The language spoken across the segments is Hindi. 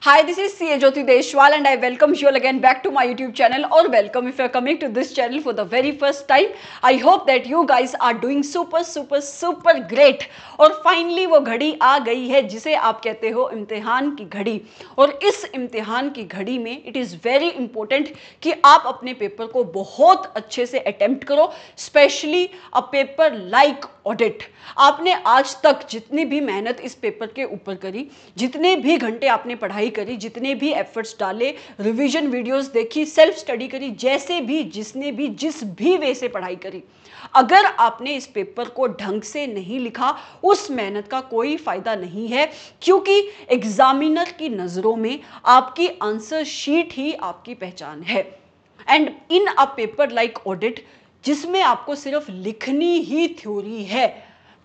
Hi, this is CA Jyoti Deshwal and I welcome you all again back to my YouTube channel or welcome if you are coming to this channel for the very first time. I hope that you guys are doing super great और फाइनली वो घड़ी आ गई है जिसे आप कहते हो इम्तिहान की घड़ी। और इस इम्तिहान की घड़ी में इट इज़ वेरी इंपॉर्टेंट कि आप अपने पेपर को बहुत अच्छे से अटेम्प्ट करो, स्पेशली अ पेपर लाइक ऑडिट। आपने आज तक जितनी भी मेहनत इस पेपर के ऊपर करी, जितने भी घंटे आपने पढ़ाई करी, जितने भी एफर्ट्स डाले, रिवीजन वीडियोस देखी, सेल्फ स्टडी करी, जैसे भी जिसने भी जिस भी वे से पढ़ाई करी, अगर आपने इस पेपर को ढंग से नहीं लिखा उस मेहनत का कोई फायदा नहीं है, क्योंकि एग्जामिनर की नजरों में आपकी आंसर शीट ही आपकी पहचान है। And in a paper like audit जिसमें आपको सिर्फ लिखनी ही थ्योरी है,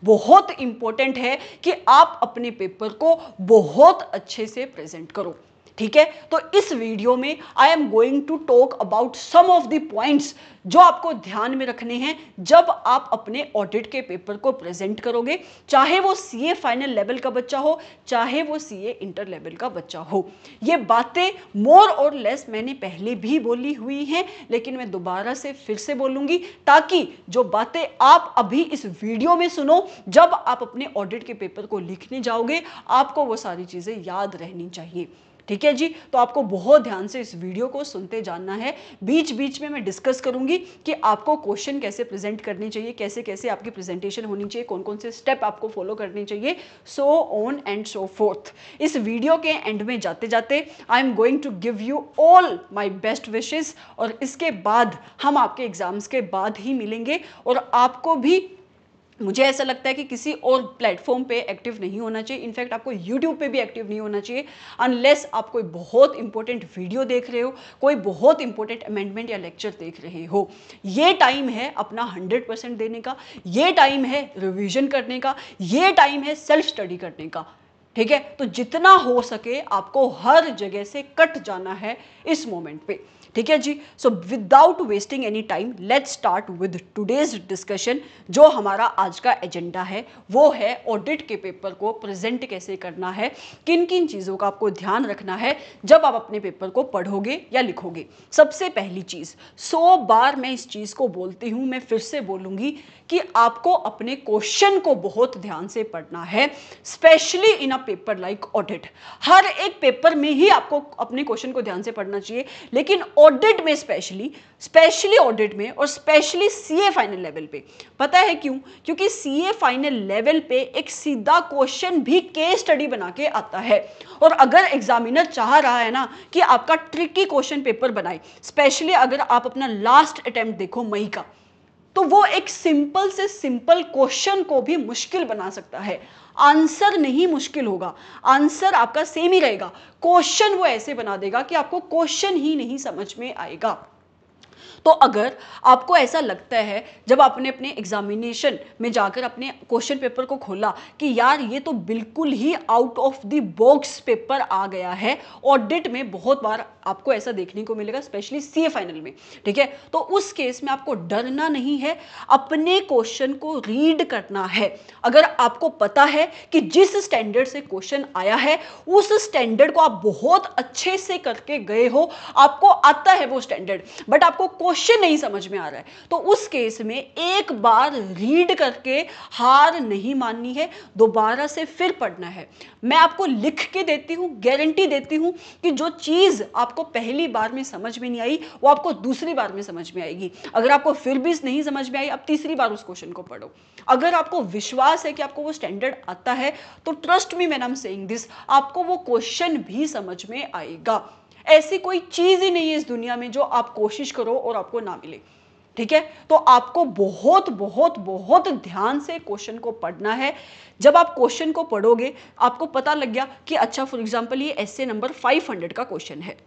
बहुत इंपॉर्टेंट है कि आप अपने पेपर को बहुत अच्छे से प्रेजेंट करो। ठीक है, तो इस वीडियो में I am going to talk about some of the points जो आपको ध्यान में रखने हैं जब आप अपने ऑडिट के पेपर को प्रेजेंट करोगे, चाहे वो सीए फाइनल लेवल का बच्चा हो, चाहे वो सीए इंटर लेवल का बच्चा हो। ये बातें मोर और लेस मैंने पहले भी बोली हुई हैं, लेकिन मैं दोबारा से फिर से बोलूंगी ताकि जो बातें आप अभी इस वीडियो में सुनो, जब आप अपने ऑडिट के पेपर को लिखने जाओगे आपको वो सारी चीजें याद रहनी चाहिए। ठीक है जी, तो आपको बहुत ध्यान से इस वीडियो को सुनते जाना है। बीच बीच में मैं डिस्कस करूंगी कि आपको क्वेश्चन कैसे प्रेजेंट करने चाहिए, कैसे कैसे आपकी प्रेजेंटेशन होनी चाहिए, कौन कौन से स्टेप आपको फॉलो करने चाहिए, so on and so forth. इस वीडियो के एंड में जाते जाते I am going to give you all my best wishes और इसके बाद हम आपके एग्जाम्स के बाद ही मिलेंगे। और आपको भी, मुझे ऐसा लगता है कि किसी और प्लेटफॉर्म पे एक्टिव नहीं होना चाहिए, इनफैक्ट आपको यूट्यूब पे भी एक्टिव नहीं होना चाहिए अनलेस आप कोई बहुत इंपॉर्टेंट वीडियो देख रहे हो, कोई बहुत इंपॉर्टेंट अमेंडमेंट या लेक्चर देख रहे हो। ये टाइम है अपना 100% देने का, ये टाइम है रिवीजन करने का, ये टाइम है सेल्फ स्टडी करने का। ठीक है, तो जितना हो सके आपको हर जगह से कट जाना है इस मोमेंट पे। ठीक है जी, so without wasting any time let's start with today's discussion. जो हमारा आज का एजेंडा है वो है ऑडिट के पेपर को प्रेजेंट कैसे करना है, किन किन चीज़ों का आपको ध्यान रखना है जब आप अपने पेपर को पढ़ोगे या लिखोगे। सबसे पहली चीज़, 100 बार मैं इस चीज़ को बोलती हूँ, मैं फिर से बोलूँगी कि आपको अपने क्वेश्चन को बहुत ध्यान से पढ़ना है, specially in a paper like audit. हर एक पेपर में ही आपको अपने क्वेश्चन को ध्यान से पढ़ना चाहिए, लेकिन ऑडिट में स्पेशली ऑडिट में और स्पेशली सीए फाइनल लेवल पे। पता है क्यों? क्योंकि सीए फाइनल लेवल पे एक सीधा क्वेश्चन भी केस स्टडी बना के आता है। और अगर एग्जामिनर चाह रहा है ना कि आपका ट्रिकी क्वेश्चन पेपर बनाए, स्पेशली अगर आप अपना लास्ट अटेम्प्ट देखो मई का, तो वो एक सिंपल से सिंपल क्वेश्चन को भी मुश्किल बना सकता है। आंसर नहीं मुश्किल होगा, आंसर आपका सेम ही रहेगा, क्वेश्चन वो ऐसे बना देगा कि आपको क्वेश्चन ही नहीं समझ में आएगा। तो अगर आपको ऐसा लगता है जब आपने अपने एग्जामिनेशन में जाकर अपने क्वेश्चन पेपर को खोला कि यार ये तो बिल्कुल ही out of the box paper आ गया है, ऑडिट में बहुत बार आपको ऐसा देखने को मिलेगा, स्पेशली सीए फाइनल में। ठीक है, तो उस केस में आपको डरना नहीं है, अपने क्वेश्चन को रीड करना है। अगर आपको पता है कि जिस स्टैंडर्ड से क्वेश्चन आया है उस स्टैंडर्ड को आप बहुत अच्छे से करके गए हो, आपको आता है वो स्टैंडर्ड, बट आपको क्वेश्चन नहीं समझ में आ रहा है, तो उस केस में एक बार रीड करके हार नहीं माननी है, दोबारा से फिर पढ़ना है। मैं आपको लिख के देती हूं, गारंटी देती हूं कि जो चीज आपको पहली बार में समझ में नहीं आई वो आपको दूसरी बार में समझ में आएगी। अगर आपको फिर भी नहीं समझ में आई, अब तीसरी बार उस क्वेश्चन को पढ़ो। अगर आपको विश्वास है कि आपको वो स्टैंडर्ड आता है, तो trust me when I am saying this, आपको वो क्वेश्चन भी समझ में आएगा। ऐसी कोई चीज ही नहीं है इस दुनिया में जो आप कोशिश करो और आपको ना मिले। ठीक है, तो आपको बहुत बहुत बहुत ध्यान से क्वेश्चन को पढ़ना है। जब आप क्वेश्चन को पढ़ोगे आपको पता लग गया कि अच्छा फॉर एग्जांपल ये एसए नंबर 500 का क्वेश्चन है।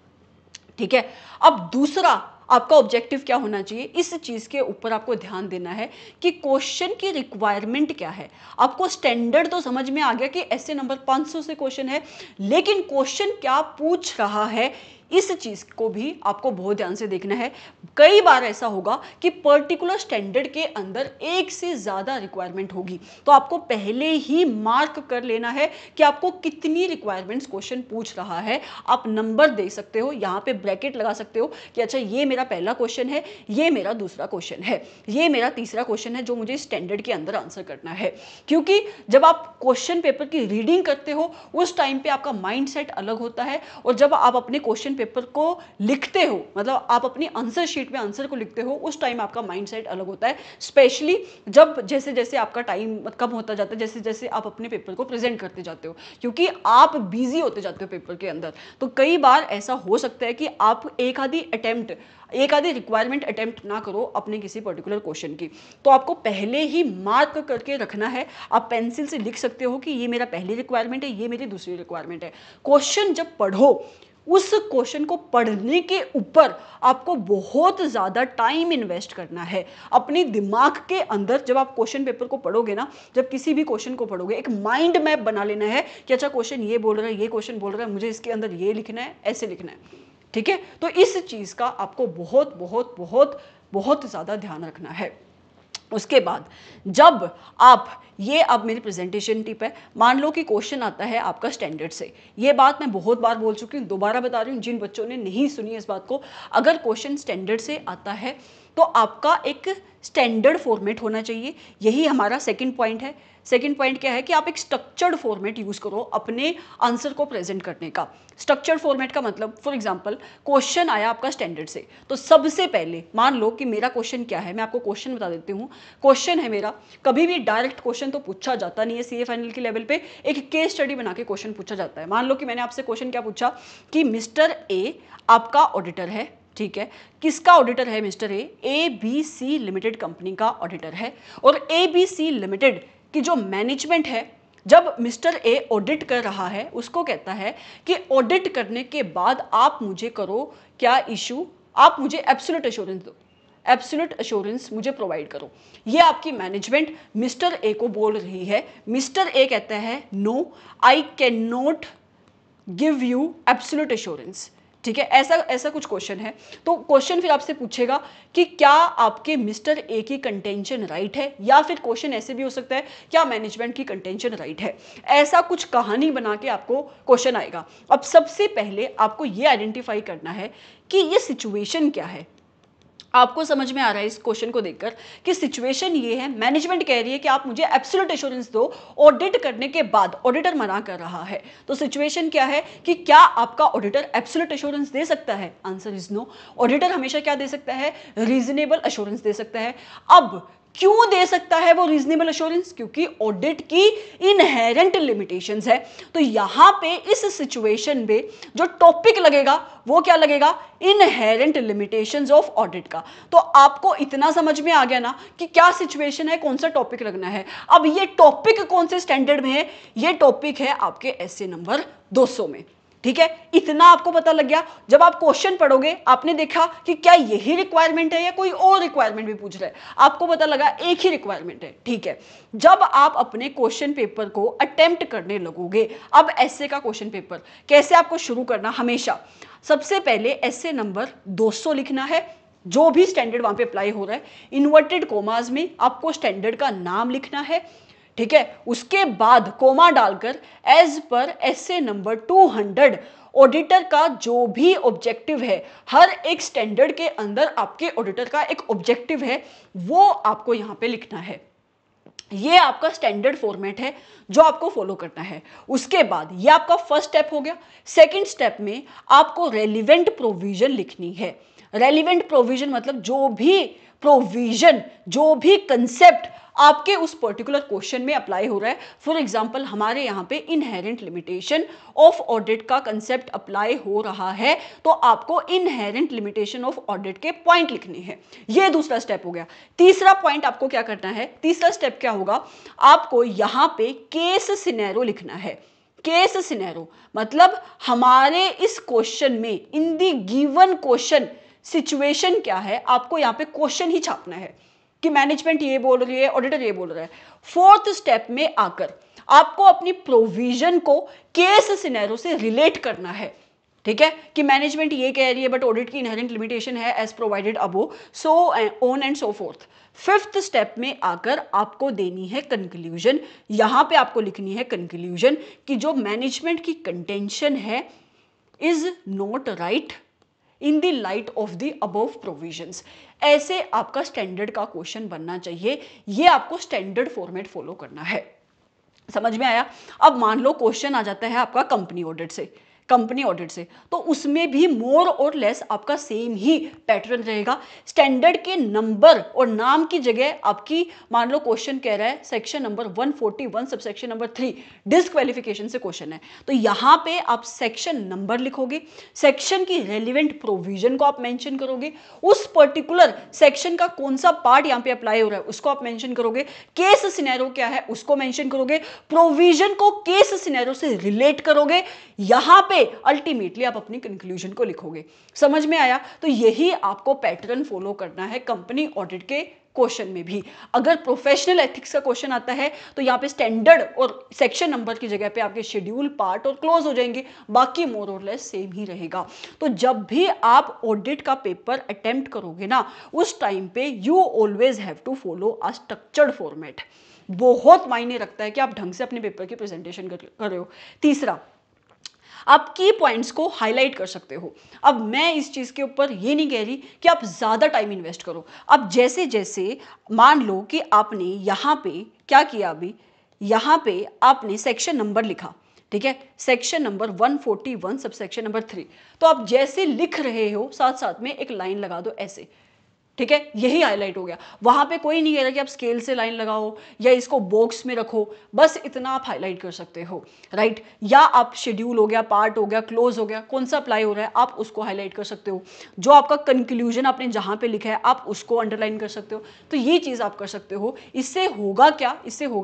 ठीक है, अब दूसरा आपका ऑब्जेक्टिव क्या होना चाहिए, इस चीज के ऊपर आपको ध्यान देना है कि क्वेश्चन की रिक्वायरमेंट क्या है। आपको स्टैंडर्ड तो समझ में आ गया कि ऐसे नंबर 500 से क्वेश्चन है, लेकिन क्वेश्चन क्या पूछ रहा है इस चीज को भी आपको बहुत ध्यान से देखना है। कई बार ऐसा होगा कि पर्टिकुलर स्टैंडर्ड के अंदर एक से ज्यादा रिक्वायरमेंट होगी, तो आपको पहले ही मार्क कर लेना है कि आपको कितनी रिक्वायरमेंट्स क्वेश्चन पूछ रहा है। आप नंबर दे सकते हो, यहाँ पे ब्रैकेट लगा सकते हो कि अच्छा ये मेरा पहला क्वेश्चन है, ये मेरा दूसरा क्वेश्चन है, ये मेरा तीसरा क्वेश्चन है जो मुझे स्टैंडर्ड के अंदर आंसर करना है। क्योंकि जब आप क्वेश्चन पेपर की रीडिंग करते हो उस टाइम पे आपका माइंड सेट अलग होता है, और जब आप अपने क्वेश्चन पेपर को लिखते हो, मतलब आप अपनी आंसर शीट में आंसर को लिखते हो, उस टाइम आपका माइंड सेट अलग होता है। स्पेशली जब जैसे जैसे आपका टाइम कम होता जाता है, जैसे जैसे आप अपने पेपर को प्रेजेंट करते जाते हो, क्योंकि आप बिजी होते जाते हो पेपर के अंदर, तो कई बार ऐसा हो सकता है कि आप एक आधी रिक्वायरमेंट अटेम्प्ट ना करो अपने किसी पर्टिकुलर क्वेश्चन की। तो आपको पहले ही मार्क करके रखना है। आप पेंसिल से लिख सकते हो कि ये मेरा पहली रिक्वायरमेंट है, ये मेरी दूसरी रिक्वायरमेंट है। क्वेश्चन जब पढ़ो, उस क्वेश्चन को पढ़ने के ऊपर आपको बहुत ज़्यादा टाइम इन्वेस्ट करना है अपने दिमाग के अंदर। जब आप क्वेश्चन पेपर को पढ़ोगे ना, जब किसी भी क्वेश्चन को पढ़ोगे, एक माइंड मैप बना लेना है कि अच्छा क्वेश्चन ये बोल रहा है, ये क्वेश्चन बोल रहा है, मुझे इसके अंदर ये लिखना है, ऐसे लिखना है। ठीक है, तो इस चीज़ का आपको बहुत बहुत बहुत बहुत ज़्यादा ध्यान रखना है। उसके बाद जब आप ये, अब मेरी प्रेजेंटेशन टिप है, मान लो कि क्वेश्चन आता है आपका स्टैंडर्ड से। ये बात मैं बहुत बार बोल चुकी हूँ, दोबारा बता रही हूँ जिन बच्चों ने नहीं सुनी इस बात को। अगर क्वेश्चन स्टैंडर्ड से आता है तो आपका एक स्टैंडर्ड फॉर्मेट होना चाहिए। यही हमारा सेकंड पॉइंट है। सेकंड पॉइंट क्या है कि आप एक स्ट्रक्चर्ड फॉर्मेट यूज करो अपने आंसर को प्रेजेंट करने का। स्ट्रक्चर्ड फॉर्मेट का मतलब, फॉर एग्जांपल क्वेश्चन आया आपका स्टैंडर्ड से, तो सबसे पहले मान लो कि मेरा क्वेश्चन क्या है, मैं आपको क्वेश्चन बता देती हूँ। क्वेश्चन है मेरा, कभी भी डायरेक्ट क्वेश्चन तो पूछा जाता नहीं है सीए फाइनल के लेवल पे, एक केस स्टडी बना के क्वेश्चन पूछा जाता है। मान लो कि मैंने आपसे क्वेश्चन क्या पूछा कि मिस्टर ए आपका ऑडिटर है, ठीक है, किसका ऑडिटर है mister A B C limited company का ऑडिटर है। और ए बी सी लिमिटेड की जो मैनेजमेंट है, जब मिस्टर ए ऑडिट कर रहा है, उसको कहता है कि ऑडिट करने के बाद आप मुझे करो क्या इशू, आप मुझे एब्सोल्यूट एश्योरेंस दो, एब्सोल्यूट एश्योरेंस मुझे प्रोवाइड करो। ये आपकी मैनेजमेंट मिस्टर ए को बोल रही है। मिस्टर ए कहता है no, I can not give you absolute assurance. ठीक है, ऐसा कुछ क्वेश्चन है। तो क्वेश्चन फिर आपसे पूछेगा कि क्या आपके मिस्टर ए की कंटेंशन राइट है, या फिर क्वेश्चन ऐसे भी हो सकता है क्या मैनेजमेंट की कंटेंशन राइट है। ऐसा कुछ कहानी बना के आपको क्वेश्चन आएगा। अब सबसे पहले आपको ये आइडेंटिफाई करना है कि ये सिचुएशन क्या है। आपको समझ में आ रहा है इस क्वेश्चन को देखकर कि सिचुएशन ये है, मैनेजमेंट कह रही है कि आप मुझे एब्सोल्यूट एश्योरेंस दो, ऑडिट करने के बाद ऑडिटर मना कर रहा है। तो सिचुएशन क्या है कि क्या आपका ऑडिटर एब्सोल्यूट एश्योरेंस दे सकता है? Answer is no. ऑडिटर हमेशा क्या दे सकता है? रीजनेबल एश्योरेंस दे सकता है। अब क्यों दे सकता है वो रीजनेबल एश्योरेंस? क्योंकि ऑडिट की इनहेरेंट लिमिटेशंस है। तो यहां पे इस सिचुएशन में जो टॉपिक लगेगा वो क्या लगेगा? इनहेरेंट लिमिटेशंस ऑफ ऑडिट का। तो आपको इतना समझ में आ गया ना कि क्या सिचुएशन है, कौन सा टॉपिक लगना है। अब ये टॉपिक कौन से स्टैंडर्ड में है? ये टॉपिक है आपके एसए नंबर 200 में। ठीक है, इतना आपको पता लग गया। जब आप क्वेश्चन पढ़ोगे, आपने देखा कि क्या यही रिक्वायरमेंट है या कोई और रिक्वायरमेंट भी पूछ रहा है, आपको पता लगा एक ही रिक्वायरमेंट है। ठीक है, जब आप अपने क्वेश्चन पेपर को अटेम्प्ट करने लगोगे, अब एसए का क्वेश्चन पेपर कैसे आपको शुरू करना, हमेशा सबसे पहले एसए नंबर 200 लिखना है, जो भी स्टैंडर्ड वहां पे अप्लाई हो रहा है। इन्वर्टेड कोमास में आपको स्टैंडर्ड का नाम लिखना है। ठीक है, उसके बाद कोमा डालकर as per S A number 200 auditor का जो भी ऑब्जेक्टिव है, हर एक स्टैंडर्ड के अंदर आपके ऑडिटर का एक ऑब्जेक्टिव है, वो आपको यहां पे लिखना है। ये आपका स्टैंडर्ड फॉर्मेट है जो आपको फॉलो करना है। उसके बाद ये आपका फर्स्ट स्टेप हो गया। सेकंड स्टेप में आपको रेलिवेंट प्रोविजन लिखनी है। रेलिवेंट प्रोविजन मतलब जो भी प्रोविजन, जो भी कंसेप्ट आपके उस पर्टिकुलर क्वेश्चन में अप्लाई हो रहा है। फॉर एग्जांपल हमारे यहाँ पे इनहेरेंट लिमिटेशन ऑफ ऑडिट का कंसेप्ट अप्लाई हो रहा है, तो आपको इनहेरेंट लिमिटेशन ऑफ ऑडिट के पॉइंट लिखने हैं। ये दूसरा स्टेप हो गया। तीसरा पॉइंट आपको क्या करना है? तीसरा स्टेप क्या होगा? आपको यहाँ पे केस सिनेरियो लिखना है। केस सिनेरियो मतलब हमारे इस क्वेश्चन में, इन दी गिवन क्वेश्चन सिचुएशन क्या है, आपको यहाँ पे क्वेश्चन ही छापना है कि मैनेजमेंट ये बोल रही है, ऑडिटर ये बोल रहा है। फोर्थ स्टेप में आकर आपको अपनी प्रोविजन को केस सिनेरियो से रिलेट करना है। ठीक है, कि मैनेजमेंट ये कह रही है बट ऑडिट की इनहेरेंट लिमिटेशन है as provided above, so on and so forth. Fifth step में आकर आपको देनी है कंक्लूजन। यहां पे आपको लिखनी है कंक्लूजन कि जो मैनेजमेंट की कंटेंशन है is not right in the light of the above provisions. ऐसे आपका स्टैंडर्ड का क्वेश्चन बनना चाहिए। ये आपको स्टैंडर्ड फॉर्मेट फॉलो करना है। समझ में आया? अब मान लो क्वेश्चन आ जाता है आपका कंपनी ऑडिट से, तो उसमें भी मोर और लेस आपका सेम ही पैटर्न रहेगा। स्टैंडर्ड के नंबर और नाम की जगह आपकी, मान लो क्वेश्चन कह रहा है section number 141 subsection number 3 disqualification से क्वेश्चन है, तो यहां पे आप सेक्शन नंबर लिखोगे, सेक्शन की रेलिवेंट प्रोविजन को आप मेंशन करोगे, उस पर्टिकुलर सेक्शन का कौन सा पार्ट यहां पे अप्लाई हो रहा है उसको आप मेंशन करोगे, केस सिनेरियो क्या है उसको मेंशन करोगे, प्रोविजन को केस सिनेरियो से रिलेट करोगे, यहां पे अल्टीमेटली आप अपनी कंक्लूजन को लिखोगे। समझ में आया? तो यही आपको पैटर्न फॉलो करना है कंपनी ऑडिट के क्वेश्चन में भी। अगर प्रोफेशनल एथिक्स का क्वेश्चन आता है तो यहां पे स्टैंडर्ड और सेक्शन नंबर की जगह पे आपके शेड्यूल, पार्ट और क्लोज हो जाएंगे, बाकी मोर और लेस सेम ही रहेगा। तो जब भी आप ऑडिट का पेपर अटेम्प्ट करोगे ना, उस टाइम पे you always have to follow a structured format. बहुत मायने रखता है कि आप ढंग से अपने पेपर की प्रेजेंटेशन कर रहे हो। तीसरा, आप की पॉइंट्स को हाईलाइट कर सकते हो। अब मैं इस चीज के ऊपर ये नहीं कह रही कि आप ज्यादा टाइम इन्वेस्ट करो। अब जैसे जैसे मान लो कि आपने यहां पे क्या किया, अभी यहां पे आपने सेक्शन नंबर लिखा, ठीक है, सेक्शन नंबर 141 सबसेक्शन नंबर 3, तो आप जैसे लिख रहे हो साथ साथ में एक लाइन लगा दो ऐसे, ठीक है, यही हाईलाइट हो गया। वहां पे कोई नहीं कह रहा कि आप स्केल से लाइन लगाओ या इसको बॉक्स में रखो, बस इतना आप हाईलाइट कर सकते हो, राइट। या आप शेड्यूल हो गया, पार्ट हो गया, क्लोज हो गया, कौन सा अप्लाई हो रहा है आप उसको हाईलाइट कर सकते हो। जो आपका कंक्लूजन आपने जहां पे लिखा है आप उसको अंडरलाइन कर सकते हो। तो ये चीज आप कर सकते हो। इससे होगा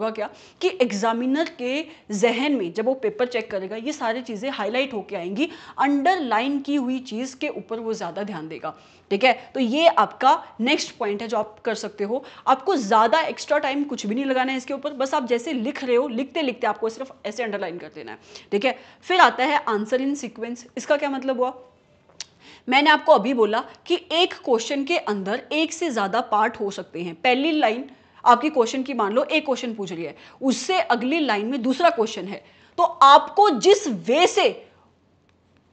क्या कि एग्जामिनर के जहन में जब वो पेपर चेक करेगा ये सारी चीजें हाईलाइट होके आएंगी, अंडरलाइन की हुई चीज के ऊपर वो ज्यादा ध्यान देगा, ठीक है। तो ये आपका नेक्स्ट पॉइंट है जो आप कर सकते हो। आपको ज्यादा एक्स्ट्रा टाइम कुछ भी नहीं लगाना है इसके ऊपर, बस आप जैसे लिख रहे हो लिखते लिखते आपको सिर्फ ऐसे अंडरलाइन कर देना है, ठीक है। फिर आता है आंसर इन सीक्वेंस। इसका क्या मतलब हुआ? मैंने आपको अभी बोला कि एक क्वेश्चन के अंदर एक से ज्यादा पार्ट हो सकते हैं। पहली लाइन आपकी क्वेश्चन की, मान लो एक क्वेश्चन पूछ रही है, उससे अगली लाइन में दूसरा क्वेश्चन है, तो आपको जिस वे से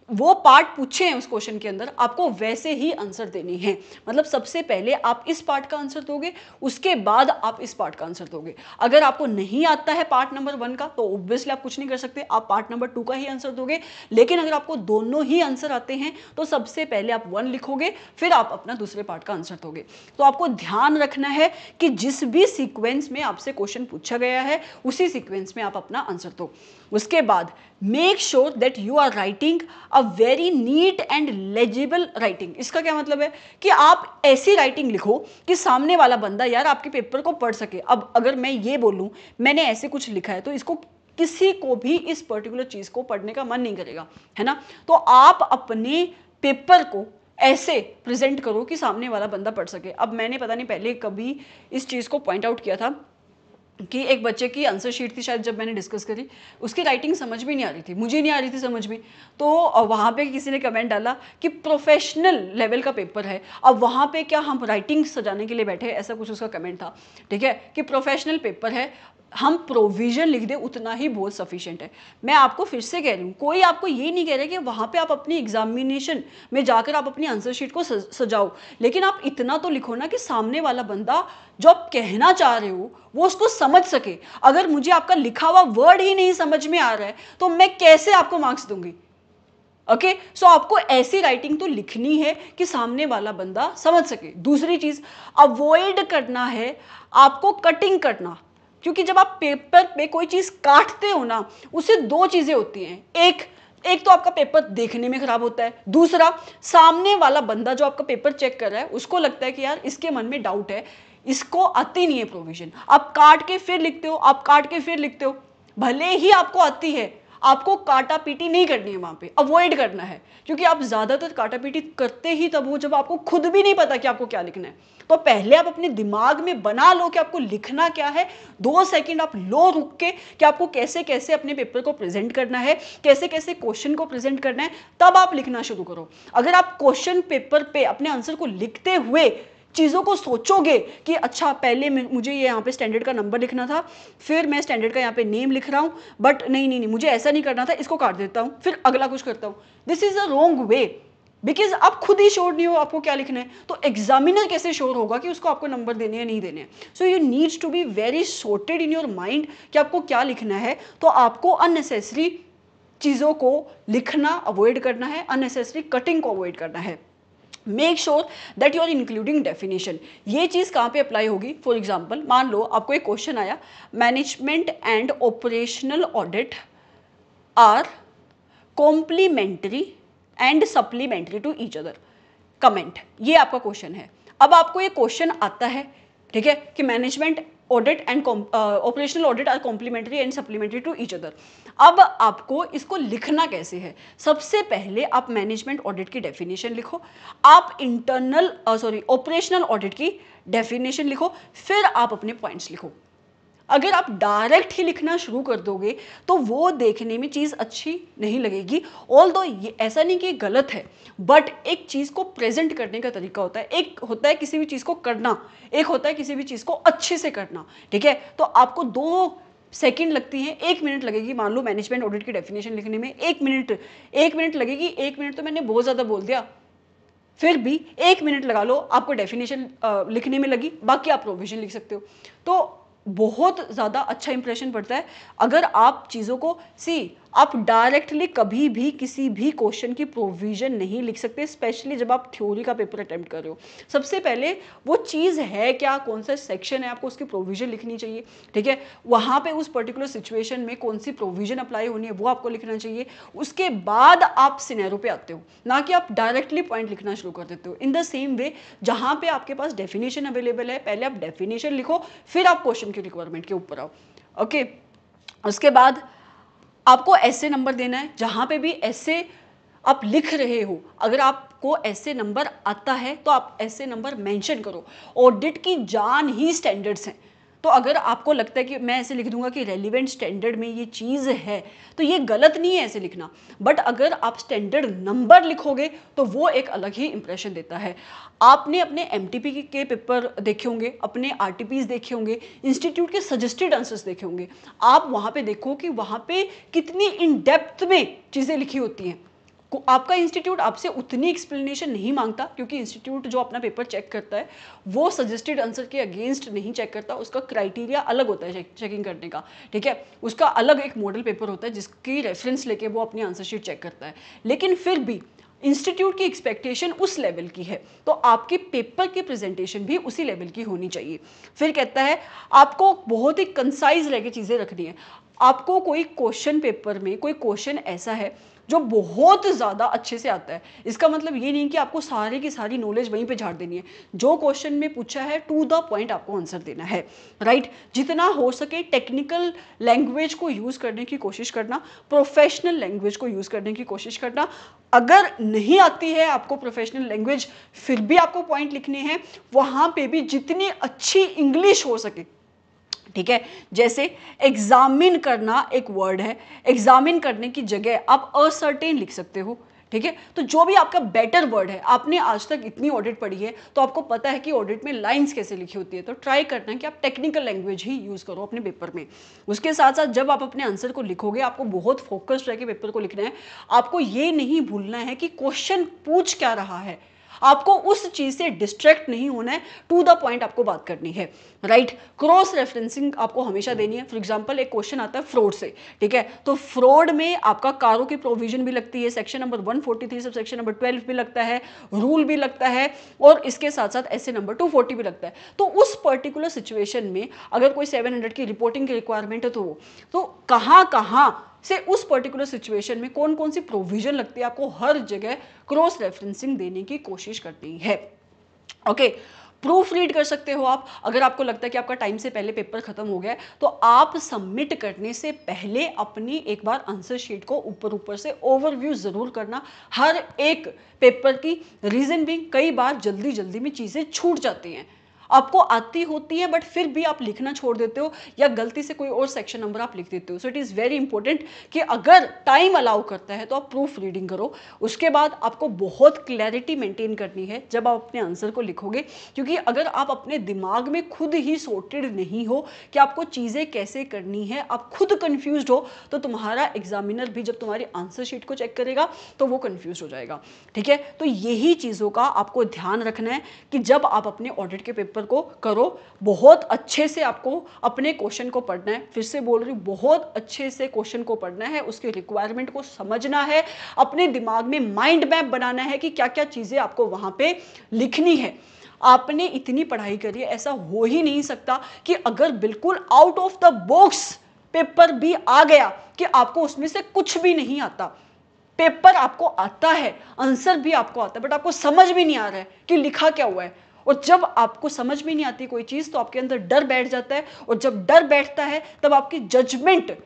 वो पार्ट पूछे हैं उस क्वेश्चन के अंदर आपको वैसे ही आंसर देने हैं। मतलब सबसे पहले आप इस पार्ट का आंसर दोगे, उसके बाद आप इस पार्ट का आंसर दोगे। अगर आपको नहीं आता है पार्ट नंबर 1 का तो ऑब्वियसली आप कुछ नहीं कर सकते, आप पार्ट नंबर 2 का ही आंसर दोगे। लेकिन अगर आपको दोनों ही आंसर आते हैं तो सबसे पहले आप 1 लिखोगे, फिर आप अपना दूसरे पार्ट का आंसर दोगे। तो आपको ध्यान रखना है कि जिस भी सीक्वेंस में आपसे क्वेश्चन पूछा गया है उसी सीक्वेंस में आप अपना आंसर दो। उसके बाद make sure that you are writing a very neat and legible writing. इसका क्या मतलब है कि आप ऐसी राइटिंग लिखो कि सामने वाला बंदा यार आपके पेपर को पढ़ सके। अब अगर मैं ये बोलूं मैंने ऐसे कुछ लिखा है तो इसको किसी को भी इस पर्टिकुलर चीज को पढ़ने का मन नहीं करेगा, है ना। तो आप अपने पेपर को ऐसे प्रेजेंट करो कि सामने वाला बंदा पढ़ सके। अब मैंने पता नहीं पहले कभी इस चीज को पॉइंट आउट किया था कि एक बच्चे की आंसर शीट थी शायद, जब मैंने डिस्कस करी उसकी राइटिंग समझ में नहीं आ रही थी, मुझे नहीं आ रही थी समझ में। तो वहाँ पे किसी ने कमेंट डाला कि प्रोफेशनल लेवल का पेपर है, अब वहाँ पे क्या हम राइटिंग सजाने के लिए बैठे, ऐसा कुछ उसका कमेंट था, ठीक है, कि प्रोफेशनल पेपर है, हम प्रोविजन लिख दे उतना ही बहुत सफिशिएंट है। मैं आपको फिर से कह रही हूँ, कोई आपको ये नहीं कह रहा कि वहाँ पे आप अपनी एग्जामिनेशन में जाकर आप अपनी आंसर शीट को सजाओ, लेकिन आप इतना तो लिखो ना कि सामने वाला बंदा जो आप कहना चाह रहे हो वो उसको समझ सके। अगर मुझे आपका लिखा हुआ वर्ड ही नहीं समझ में आ रहा है तो मैं कैसे आपको मार्क्स दूंगी? ओके, सो आपको ऐसी राइटिंग तो लिखनी है कि सामने वाला बंदा समझ सके। दूसरी चीज अवॉइड करना है आपको कटिंग करना, क्योंकि जब आप पेपर पे कोई चीज काटते हो ना उससे दो चीजें होती हैं, एक तो आपका पेपर देखने में खराब होता है, दूसरा सामने वाला बंदा जो आपका पेपर चेक कर रहा है उसको लगता है कि यार इसके मन में डाउट है, इसको आती नहीं है प्रोविजन। आप काट के फिर लिखते हो, आप काट के फिर लिखते हो, भले ही आपको आती है, आपको काटा पीटी नहीं करनी है, वहां पे अवॉइड करना है, क्योंकि आप ज्यादातर काटा पीटी करते ही तब हो जब आपको खुद भी नहीं पता कि आपको क्या लिखना है। तो पहले आप अपने दिमाग में बना लो कि आपको लिखना क्या है, 2 सेकंड आप लो रुक के कि आपको कैसे कैसे अपने पेपर को प्रेजेंट करना है, कैसे कैसे क्वेश्चन को प्रेजेंट करना है, तब आप लिखना शुरू करो। अगर आप क्वेश्चन पेपर पे अपने आंसर को लिखते हुए चीज़ों को सोचोगे कि अच्छा पहले मुझे ये यहाँ पे स्टैंडर्ड का नंबर लिखना था, फिर मैं स्टैंडर्ड का यहाँ पे नेम लिख रहा हूँ, बट नहीं, मुझे ऐसा नहीं करना था, इसको काट देता हूँ, फिर अगला कुछ करता हूँ, this is a wrong way, because आप खुद ही श्योर नहीं हो आपको क्या लिखना है, तो एग्जामिनर कैसे श्योर होगा कि उसको आपको नंबर देने या नहीं देने। So you needs to be very sorted in your mind कि आपको क्या लिखना है। तो आपको अननेसेसरी चीज़ों को लिखना अवॉइड करना है, अननेसेसरी कटिंग को अवॉइड करना है। Make sure that you are including definition. ये चीज़ कहाँ पे अप्लाई होगी? फॉर एग्जाम्पल मान लो आपको एक क्वेश्चन आया, management and operational audit are complementary and supplementary to each other, comment, ये आपका क्वेश्चन है। अब आपको ये क्वेश्चन आता है, ठीक है, कि management audit and operational audit are complementary and supplementary to each other. अब आपको इसको लिखना कैसे है? सबसे पहले आप मैनेजमेंट ऑडिट की डेफिनेशन लिखो, आप ऑपरेशनल ऑडिट की डेफिनेशन लिखो, फिर आप अपने पॉइंट्स लिखो। अगर आप डायरेक्ट ही लिखना शुरू कर दोगे तो वो देखने में चीज़ अच्छी नहीं लगेगी। ऑल्दो ये ऐसा नहीं कि गलत है, बट एक चीज़ को प्रेजेंट करने का तरीका होता है, एक होता है किसी भी चीज़ को करना, एक होता है किसी भी चीज़ को अच्छे से करना, ठीक है। तो आपको 2 सेकंड लगती हैं, 1 मिनट लगेगी, मान लो मैनेजमेंट ऑडिट की डेफिनेशन लिखने में 1 मिनट लगेगी। 1 मिनट तो मैंने बहुत ज़्यादा बोल दिया, फिर भी 1 मिनट लगा लो, आपको डेफिनेशन लिखने में लगी, बाकी आप प्रोविजन लिख सकते हो। तो बहुत ज़्यादा अच्छा इंप्रेशन पड़ता है अगर आप चीज़ों को आप डायरेक्टली कभी भी किसी भी क्वेश्चन की प्रोविजन नहीं लिख सकते, स्पेशली जब आप थ्योरी का पेपर अटेम्प्ट कर रहे हो। सबसे पहले वो चीज़ है क्या, कौन सा सेक्शन है, आपको उसकी प्रोविजन लिखनी चाहिए, ठीक है। वहाँ पे उस पर्टिकुलर सिचुएशन में कौन सी प्रोविजन अप्लाई होनी है वो आपको लिखना चाहिए। उसके बाद आप सिनेरियो पे आते हो, ना कि आप डायरेक्टली पॉइंट लिखना शुरू कर देते हो। इन द सेम वे जहाँ पे आपके पास डेफिनेशन अवेलेबल है, पहले आप डेफिनेशन लिखो, फिर आप क्वेश्चन की रिक्वायरमेंट के ऊपर आओ, ओके। उसके बाद आपको ऐसे नंबर देना है, जहां पे भी ऐसे आप लिख रहे हो, अगर आपको ऐसे नंबर आता है तो आप ऐसे नंबर मेंशन करो। ऑडिट की जान ही स्टैंडर्ड्स हैं, तो अगर आपको लगता है कि मैं ऐसे लिख दूंगा कि रेलिवेंट स्टैंडर्ड में ये चीज़ है, तो ये गलत नहीं है ऐसे लिखना, बट अगर आप स्टैंडर्ड नंबर लिखोगे तो वो एक अलग ही इंप्रेशन देता है। आपने अपने एमटीपी के पेपर देखे होंगे, अपने आरटीपीज देखे होंगे, इंस्टीट्यूट के सजेस्टेड आंसर्स देखे होंगे, आप वहाँ पे देखो कि वहाँ पे कितनी इन डेप्थ में चीज़ें लिखी होती हैं। आपका इंस्टीट्यूट आपसे उतनी एक्सप्लेनेशन नहीं मांगता, क्योंकि इंस्टीट्यूट जो अपना पेपर चेक करता है वो सजेस्टेड आंसर के अगेंस्ट नहीं चेक करता, उसका क्राइटेरिया अलग होता है चेकिंग करने का, ठीक है। उसका अलग एक मॉडल पेपर होता है जिसकी रेफरेंस लेके वो अपनी आंसर शीट चेक करता है। लेकिन फिर भी इंस्टीट्यूट की एक्सपेक्टेशन उस लेवल की है, तो आपके पेपर की प्रेजेंटेशन भी उसी लेवल की होनी चाहिए। फिर कहता है आपको बहुत ही कंसाइज रह के चीज़ें रखनी है। आपको कोई क्वेश्चन पेपर में कोई क्वेश्चन ऐसा है जो बहुत ज़्यादा अच्छे से आता है, इसका मतलब ये नहीं कि आपको सारी की सारी नॉलेज वहीं पे झाड़ देनी है। जो क्वेश्चन में पूछा है टू द पॉइंट आपको आंसर देना है, राइट। जितना हो सके टेक्निकल लैंग्वेज को यूज़ करने की कोशिश करना, प्रोफेशनल लैंग्वेज को यूज़ करने की कोशिश करना। अगर नहीं आती है आपको प्रोफेशनल लैंग्वेज, फिर भी आपको पॉइंट लिखने हैं, वहाँ पे भी जितनी अच्छी इंग्लिश हो सके, ठीक है। जैसे एग्जामिन करना एक वर्ड है, एग्जामिन करने की जगह आप असर्टेन लिख सकते हो, ठीक है। तो जो भी आपका बेटर वर्ड है, आपने आज तक इतनी ऑडिट पढ़ी है तो आपको पता है कि ऑडिट में लाइंस कैसे लिखी होती है, तो ट्राई करना है कि आप टेक्निकल लैंग्वेज ही यूज़ करो अपने पेपर में। उसके साथ साथ जब आप अपने आंसर को लिखोगे, आपको बहुत फोकस्ड रह के पेपर को लिखना है। आपको ये नहीं भूलना है कि क्वेश्चन पूछ क्या रहा है, आपको उस चीज से डिस्ट्रैक्ट नहीं होना है, टू द पॉइंट आपको बात करनी है, राइट। क्रॉस रेफरेंसिंग आपको हमेशा देनी है। फॉर एग्जांपल एक क्वेश्चन आता है फ्रॉड से, ठीक है, तो फ्रॉड में आपका कारों की प्रोविजन भी लगती है, section number 143 sub section number 12 भी लगता है, रूल भी लगता है, और इसके साथ साथ ऐसे नंबर 240 भी लगता है। तो उस पर्टिकुलर सिचुएशन में अगर कोई 700 की रिपोर्टिंग की रिक्वायरमेंट है तो कहाँ से उस पर्टिकुलर सिचुएशन में कौन कौन सी प्रोविजन लगती है, आपको हर जगह क्रॉस रेफरेंसिंग देने की कोशिश करनी है, ओके। प्रूफ रीड कर सकते हो आप। अगर आपको लगता है कि आपका टाइम से पहले पेपर खत्म हो गया है तो आप सबमिट करने से पहले अपनी एक बार आंसर शीट को ऊपर ऊपर से ओवरव्यू जरूर करना हर एक पेपर की। रीजन भी कई बार जल्दी जल्दी में चीजें छूट जाती हैं, आपको आती होती है बट फिर भी आप लिखना छोड़ देते हो या गलती से कोई और सेक्शन नंबर आप लिख देते हो। So it is very important कि अगर टाइम अलाउ करता है तो आप प्रूफ रीडिंग करो। उसके बाद आपको बहुत क्लैरिटी मेंटेन करनी है जब आप अपने आंसर को लिखोगे, क्योंकि अगर आप अपने दिमाग में खुद ही सॉर्टेड नहीं हो कि आपको चीज़ें कैसे करनी है, आप खुद कंफ्यूज हो, तो तुम्हारा एग्जामिनर भी जब तुम्हारी आंसर शीट को चेक करेगा तो वो कंफ्यूज हो जाएगा। ठीक है, तो यही चीज़ों का आपको ध्यान रखना है कि जब आप अपने ऑडिट के पेपर को करो बहुत अच्छे से आपको अपने क्वेश्चन को पढ़ना है। फिर से बोल रही हूँ, बहुत अच्छे से क्वेश्चन को पढ़ना है, उसके रिक्वायरमेंट को समझना है, अपने दिमाग में माइंड मैप बनाना है कि क्या क्या चीज़ें आपको वहाँ पे लिखनी है। आपने इतनी पढ़ाई करी है, ऐसा हो ही नहीं सकता कि अगर बिल्कुल out of the box paper भी आ गया कि आपको उसमें से कुछ भी नहीं आता। पेपर आपको आता है, आंसर भी आपको आता है, बट आपको समझ भी नहीं आ रहा है कि लिखा क्या हुआ है। और जब आपको समझ में नहीं आती कोई चीज तो आपके अंदर डर बैठ जाता है, और जब डर बैठता है तब आपकी जजमेंट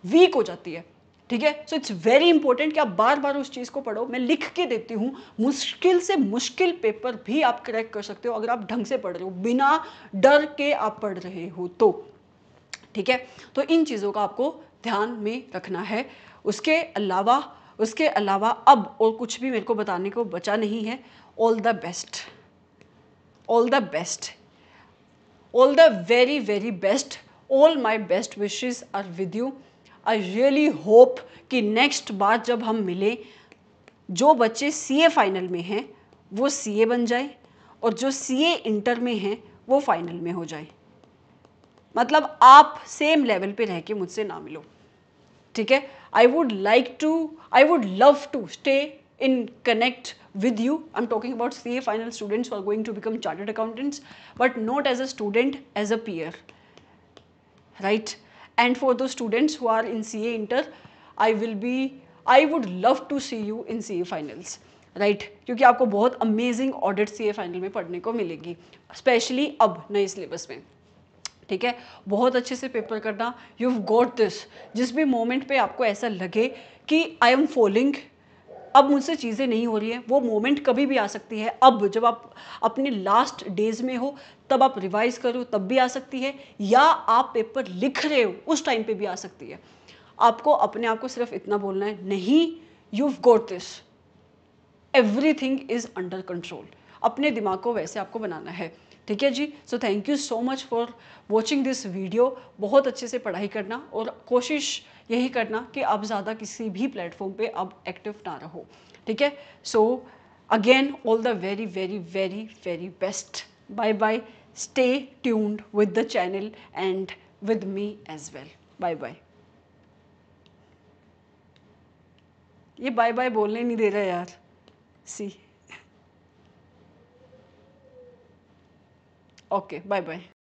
वीक हो जाती है। ठीक है, सो इट्स वेरी इंपॉर्टेंट कि आप बार बार उस चीज को पढ़ो। मैं लिख के देती हूं, मुश्किल से मुश्किल पेपर भी आप क्रैक कर सकते हो अगर आप ढंग से पढ़ रहे हो, बिना डर के आप पढ़ रहे हो तो। ठीक है, तो इन चीजों का आपको ध्यान में रखना है। उसके अलावा अब और कुछ भी मेरे को बताने को बचा नहीं है। All the best, all the best, all the very very best, all my best wishes are with you. I really hope कि नेक्स्ट बार जब हम मिलें, जो बच्चे सीए फाइनल में हैं वो सीए बन जाए, और जो सीए इंटर में हैं वो फाइनल में हो जाए। मतलब आप सेम लेवल पे रह के मुझसे ना मिलो। ठीक है, I would love to stay in connect with you. I'm talking about CA final students who are going to become chartered accountants, but not as a student, as a peer, right? And for those students who are in CA inter, I would love to see you in CA finals, right? क्योंकि आपको बहुत अमेजिंग ऑडिट CA फाइनल में पढ़ने को मिलेगी, स्पेशली अब नए सिलेबस में। ठीक है, बहुत अच्छे से पेपर करना, you've got this। जिस भी मोमेंट पे आपको ऐसा लगे कि आई एम फॉलिंग, अब मुझसे चीज़ें नहीं हो रही है, वो मोमेंट कभी भी आ सकती है। अब जब आप अपने लास्ट डेज में हो तब आप रिवाइज करो तब भी आ सकती है, या आप पेपर लिख रहे हो उस टाइम पे भी आ सकती है। आपको अपने आप को सिर्फ इतना बोलना है, नहीं, you've got this, everything is under control. अपने दिमाग को वैसे आपको बनाना है। ठीक है जी, so thank you so much for watching this video. बहुत अच्छे से पढ़ाई करना और कोशिश यही करना कि आप ज़्यादा किसी भी प्लेटफॉर्म पे अब एक्टिव ना रहो। ठीक है, so again all the very very very very best. Bye bye, stay tuned with the channel and with me as well. Bye bye. ये बाय बाय बोलने नहीं दे रहा यार। See, okay, bye bye.